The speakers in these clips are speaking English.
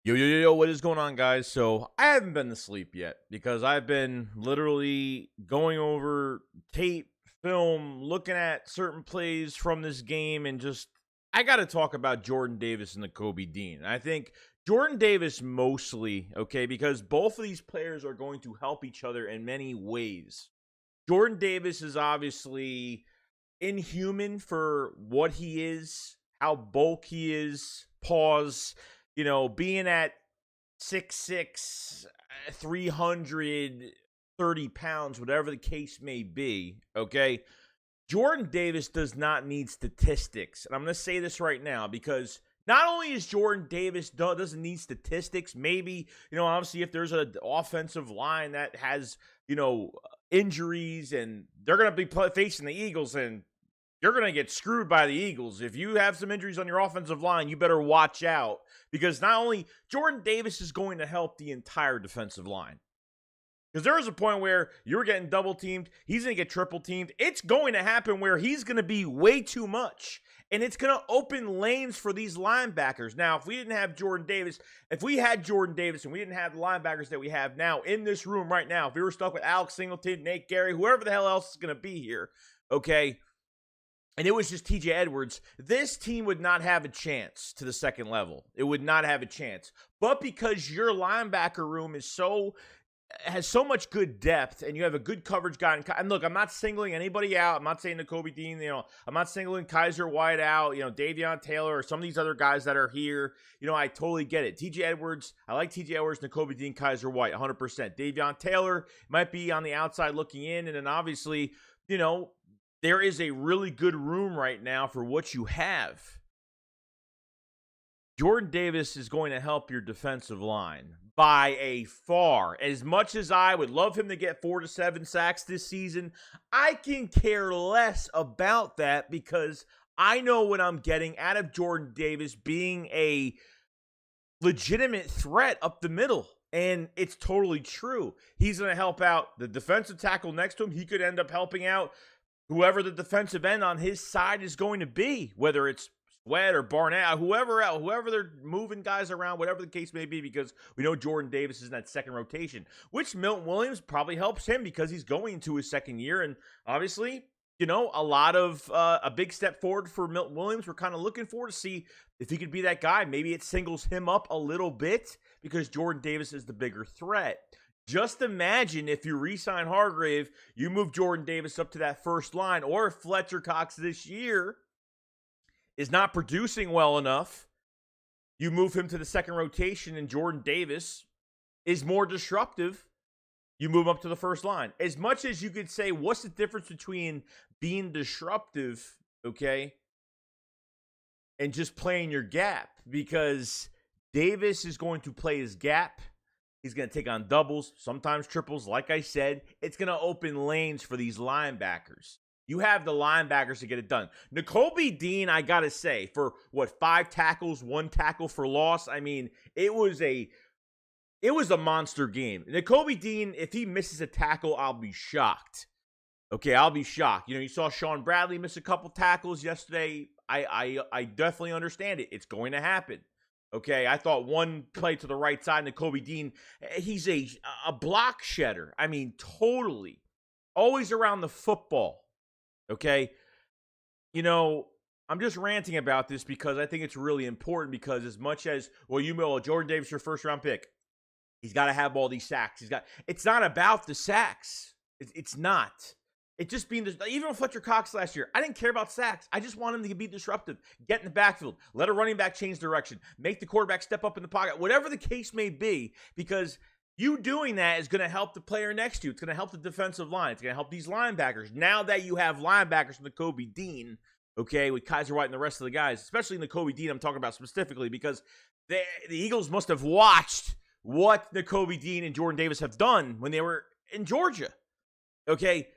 Yo, what is going on, guys? So, I haven't been to sleep yet because I've been literally going over tape, film, looking at certain plays from this game, and just, I got to talk about Jordan Davis and Nakobe Dean. I think Jordan Davis mostly, okay, because both of these players are going to help each other in many ways. Jordan Davis is obviously inhuman for what he is, how bulk he is, pause, being at 6'6", 330 pounds, whatever the case may be, okay? Jordan Davis does not need statistics. And I'm going to say this right now because not only is Jordan Davis doesn't need statistics, maybe, obviously if there's an offensive line that has, injuries and they're going to be facing the Eagles and you're going to get screwed by the Eagles. If you have some injuries on your offensive line, you better watch out because not only Jordan Davis is going to help the entire defensive line. Because there was a point where you were getting double teamed, he's going to get triple teamed. It's going to happen where he's going to be way too much, and it's going to open lanes for these linebackers. Now, if we didn't have Jordan Davis, if we had Jordan Davis and we didn't have the linebackers that we have now in this room right now, if we were stuck with Alex Singleton, Nate Gary, whoever the hell else is going to be here, okay, and it was just TJ Edwards, this team would not have a chance to the second level. It would not have a chance. But because your linebacker room has so much good depth and you have a good coverage guy, and look, I'm not singling anybody out. I'm not saying Nakobe Dean, I'm not singling Kaiser White out, Davion Taylor or some of these other guys that are here. I totally get it. TJ Edwards, I like TJ Edwards, Nakobe Dean, Kaiser White, 100%. Davion Taylor might be on the outside looking in, and then obviously, there is a really good room right now for what you have. Jordan Davis is going to help your defensive line by a far. As much as I would love him to get 4 to 7 sacks this season, I can care less about that because I know what I'm getting out of Jordan Davis being a legitimate threat up the middle. And it's totally true. He's going to help out the defensive tackle next to him. He could end up helping out whoever the defensive end on his side is going to be, whether it's Sweat or Barnett, whoever they're moving guys around, whatever the case may be, because we know Jordan Davis is in that second rotation, which Milton Williams probably helps him because he's going into his second year. And obviously, a lot of a big step forward for Milton Williams. We're kind of looking for to see if he could be that guy. Maybe it singles him up a little bit because Jordan Davis is the bigger threat. Just imagine if you re-sign Hargrave, you move Jordan Davis up to that first line, or if Fletcher Cox this year is not producing well enough, you move him to the second rotation and Jordan Davis is more disruptive, you move up to the first line. As much as you could say, what's the difference between being disruptive, okay, and just playing your gap? Because Davis is going to play his gap. He's going to take on doubles, sometimes triples. Like I said, it's going to open lanes for these linebackers. You have the linebackers to get it done. Nakobe Dean, I got to say, for 5 tackles, 1 tackle for loss. I mean, it was a monster game. Nakobe Dean, if he misses a tackle, I'll be shocked. Okay, I'll be shocked. You saw Sean Bradley miss a couple tackles yesterday. I definitely understand it. It's going to happen. Okay, I thought one play to the right side, Nakobe Dean, he's a block shedder. I mean, totally. Always around the football. Okay? I'm just ranting about this because I think it's really important because as much as, Jordan Davis, your first round pick, he's got to have all these sacks. It's not about the sacks. It's not. It just being, even with Fletcher Cox last year, I didn't care about sacks. I just want him to be disruptive, get in the backfield, let a running back change direction, make the quarterback step up in the pocket, whatever the case may be, because you doing that is going to help the player next to you. It's going to help the defensive line. It's going to help these linebackers. Now that you have linebackers from Nakobe Dean, okay, with Kaiser White and the rest of the guys, especially Nakobe Dean I'm talking about specifically because the Eagles must have watched what Nakobe Dean and Jordan Davis have done when they were in Georgia, okay?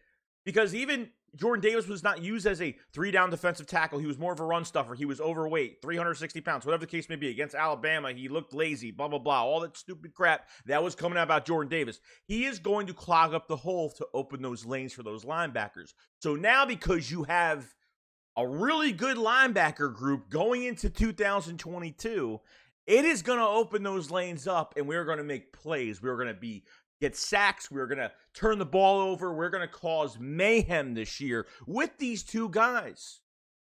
Because even Jordan Davis was not used as a 3-down defensive tackle. He was more of a run stuffer. He was overweight, 360 pounds, whatever the case may be. Against Alabama, he looked lazy, blah, blah, blah. All that stupid crap that was coming out about Jordan Davis. He is going to clog up the hole to open those lanes for those linebackers. So now because you have a really good linebacker group going into 2022, It is going to open those lanes up, and we're going to make plays. We're going to get sacks. We're going to turn the ball over. We're going to cause mayhem this year with these two guys.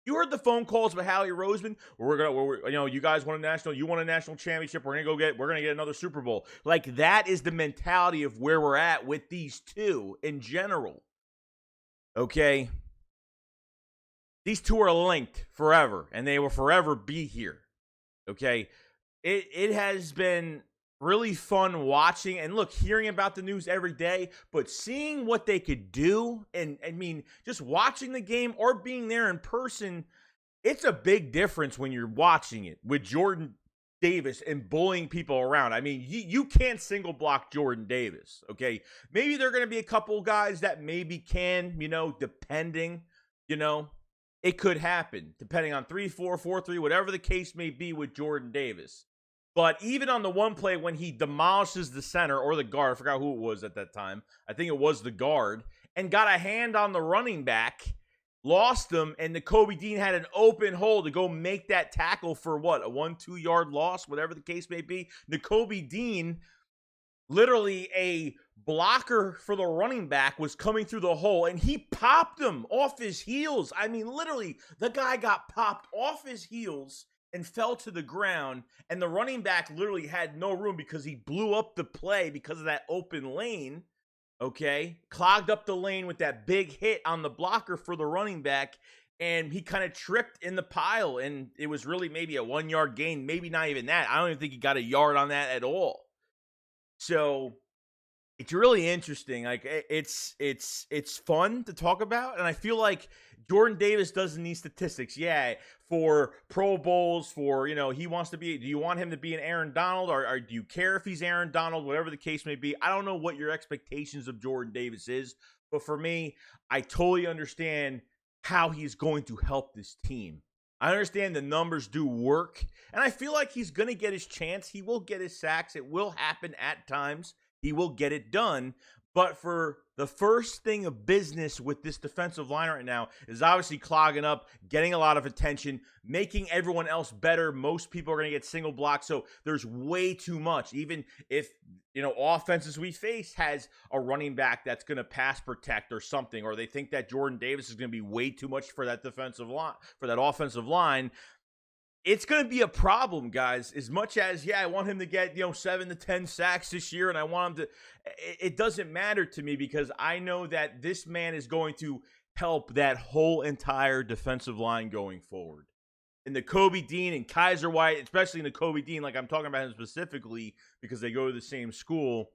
You heard the phone calls about Howie Roseman. You guys won a national championship. We're going to get another Super Bowl. Like, that is the mentality of where we're at with these two in general. Okay? These two are linked forever, and they will forever be here. Okay? It has been really fun watching and hearing about the news every day, but seeing what they could do, and I mean, just watching the game or being there in person, it's a big difference when you're watching it with Jordan Davis and bullying people around. I mean, you can't single block Jordan Davis, okay? Maybe there are going to be a couple guys that maybe can, depending, it could happen, depending on 3-4, 4-3, whatever the case may be with Jordan Davis. But even on the one play when he demolishes the center or the guard, I forgot who it was at that time. I think it was the guard, and got a hand on the running back, lost him, and Nakobe Dean had an open hole to go make that tackle for what? A 1-2 yard loss, whatever the case may be. Nakobe Dean, literally a blocker for the running back, was coming through the hole, and he popped him off his heels. I mean, literally, the guy got popped off his heels and fell to the ground, and the running back literally had no room because he blew up the play because of that open lane, okay? Clogged up the lane with that big hit on the blocker for the running back, and he kind of tripped in the pile, and it was really maybe a 1 yard gain, maybe not even that. I don't even think he got a yard on that at all. So it's really interesting. Like, it's fun to talk about, and I feel like Jordan Davis doesn't need statistics. Yeah, for Pro Bowls, for, he wants to be, do you want him to be an Aaron Donald, or do you care if he's Aaron Donald, whatever the case may be? I don't know what your expectations of Jordan Davis is, but for me, I totally understand how he's going to help this team. I understand the numbers do work, and I feel like he's going to get his chance. He will get his sacks. It will happen at times. He will get it done. But for the first thing of business with this defensive line right now is obviously clogging up, getting a lot of attention, making everyone else better. Most people are going to get single blocked, so there's way too much. Even if, offenses we face has a running back that's going to pass protect or something, or they think that Jordan Davis is going to be way too much for that defensive line, for that offensive line, it's going to be a problem, guys. As much as, I want him to get, 7 to 10 sacks this year, and I want him to, it doesn't matter to me, because I know that this man is going to help that whole entire defensive line going forward. And Nakobe Dean and Kaiser White, especially Nakobe Dean, like I'm talking about him specifically because they go to the same school,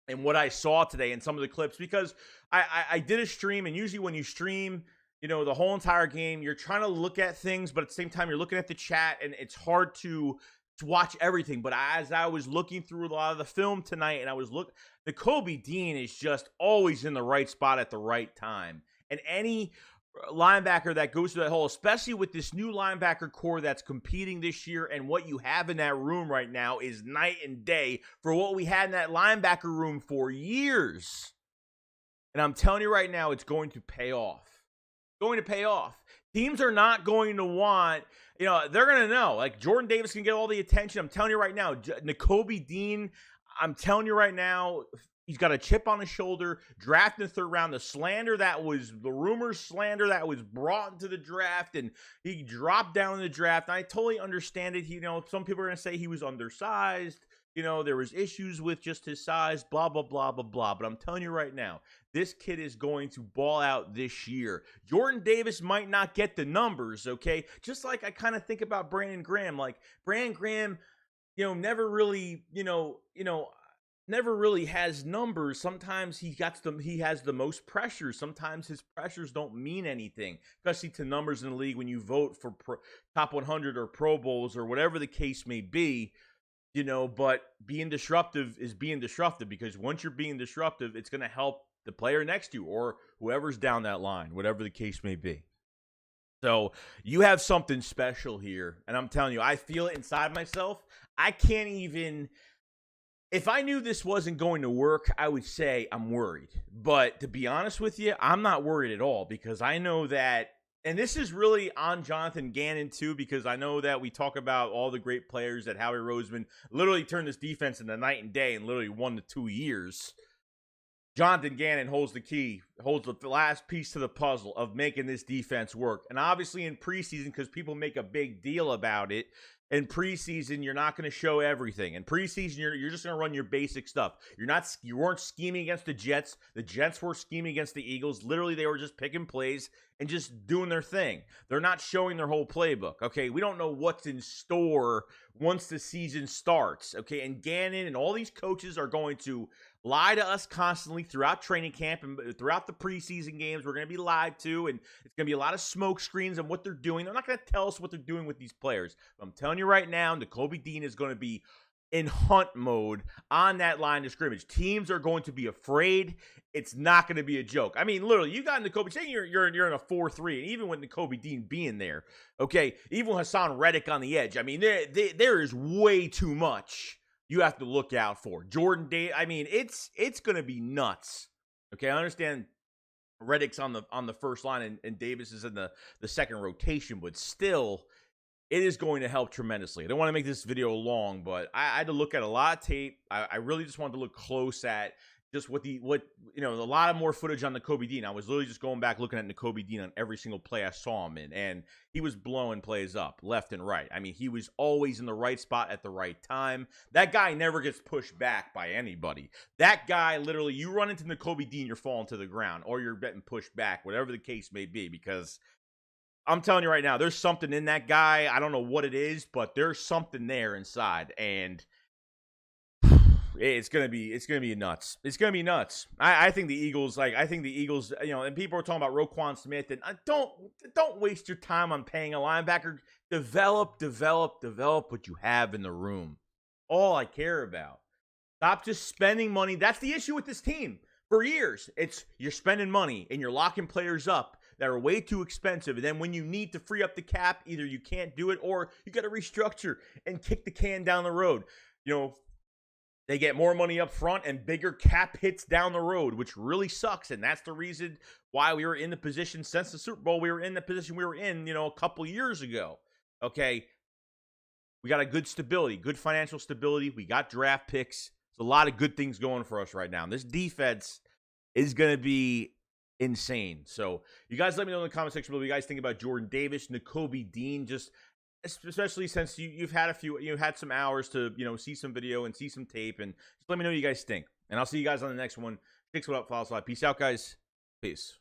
and what I saw today in some of the clips, because I did a stream, and usually when you stream, the whole entire game, you're trying to look at things, but at the same time, you're looking at the chat, and it's hard to watch everything. But as I was looking through a lot of the film tonight, and Nakobe Dean is just always in the right spot at the right time. And any linebacker that goes to that hole, especially with this new linebacker core that's competing this year, and what you have in that room right now is night and day for what we had in that linebacker room for years. And I'm telling you right now, it's going to pay off. Going to pay off. Teams are not going to want, they're going to know, like, Jordan Davis can get all the attention. I'm telling you right now, Nakobe Dean, I'm telling you right now, he's got a chip on his shoulder, drafted in the third round. The rumors slander that was brought into the draft, and he dropped down in the draft. And I totally understand it. Some people are going to say he was undersized. There was issues with just his size, blah, blah, blah, blah, blah. But I'm telling you right now, this kid is going to ball out this year. Jordan Davis might not get the numbers, okay? Just like I kind of think about Brandon Graham. Like, Brandon Graham, never really, never really has numbers. Sometimes he has the most pressure. Sometimes his pressures don't mean anything, especially to numbers in the league when you vote for top 100 or Pro Bowls or whatever the case may be. But being disruptive is being disruptive, because once you're being disruptive, it's going to help the player next to you or whoever's down that line, whatever the case may be. So you have something special here, and I'm telling you, I feel it inside myself. I can't even, if I knew this wasn't going to work, I would say I'm worried. But to be honest with you, I'm not worried at all, because I know that And this is really on Jonathan Gannon, too, because I know that we talk about all the great players that Howie Roseman literally turned this defense into night and day in literally 1 to 2 years. Jonathan Gannon holds the key, holds the last piece to the puzzle of making this defense work. And obviously in preseason, because people make a big deal about it, in preseason, you're not going to show everything. In preseason, you're just going to run your basic stuff. You weren't scheming against the Jets. The Jets were scheming against the Eagles. Literally, they were just picking plays and just doing their thing. They're not showing their whole playbook. Okay, we don't know what's in store once the season starts. Okay, and Gannon and all these coaches are going to lie to us constantly throughout training camp and throughout the preseason games. We're going to be lied to, and it's going to be a lot of smoke screens on what they're doing. They're not going to tell us what they're doing with these players. But I'm telling you right now, Nakobe Dean is going to be in hunt mode on that line of scrimmage. Teams are going to be afraid. It's not going to be a joke. I mean, literally, you got Nakobe. Say you're in a 4-3, and even with Nakobe Dean being there, okay, even with Hassan Reddick on the edge, I mean, there is way too much you have to look out for. Jordan Day, I mean, it's going to be nuts. Okay, I understand Reddick's on the first line and Davis is in the second rotation, but still, it is going to help tremendously. I don't want to make this video long, but I had to look at a lot of tape. I really just wanted to look close at just a lot of more footage on Nakobe Dean. I was literally just going back looking at Nakobe Dean on every single play I saw him in, and he was blowing plays up left and right. I mean, he was always in the right spot at the right time. That guy never gets pushed back by anybody. That guy, literally, you run into Nakobe Dean, you're falling to the ground, or you're getting pushed back, whatever the case may be, because I'm telling you right now, there's something in that guy. I don't know what it is, but there's something there inside, and it's gonna be nuts. It's gonna be nuts. I think the Eagles, and people are talking about Roquan Smith, and don't waste your time on paying a linebacker. Develop what you have in the room. All I care about. Stop just spending money. That's the issue with this team. For years, you're spending money and you're locking players up that are way too expensive. And then when you need to free up the cap, either you can't do it or you got to restructure and kick the can down the road. They get more money up front and bigger cap hits down the road, which really sucks. And that's the reason why we were in the position since the Super Bowl. We were in the position we were in, a couple years ago. Okay. We got a good stability, good financial stability. We got draft picks. There's a lot of good things going for us right now. This defense is going to be insane. So you guys let me know in the comment section below what you guys think about Jordan Davis, Nakobe Dean, just especially since you've had some hours to, see some video and see some tape, and just let me know what you guys think. And I'll see you guys on the next one. SHAKESQUAD up, follow us live. Peace out, guys. Peace.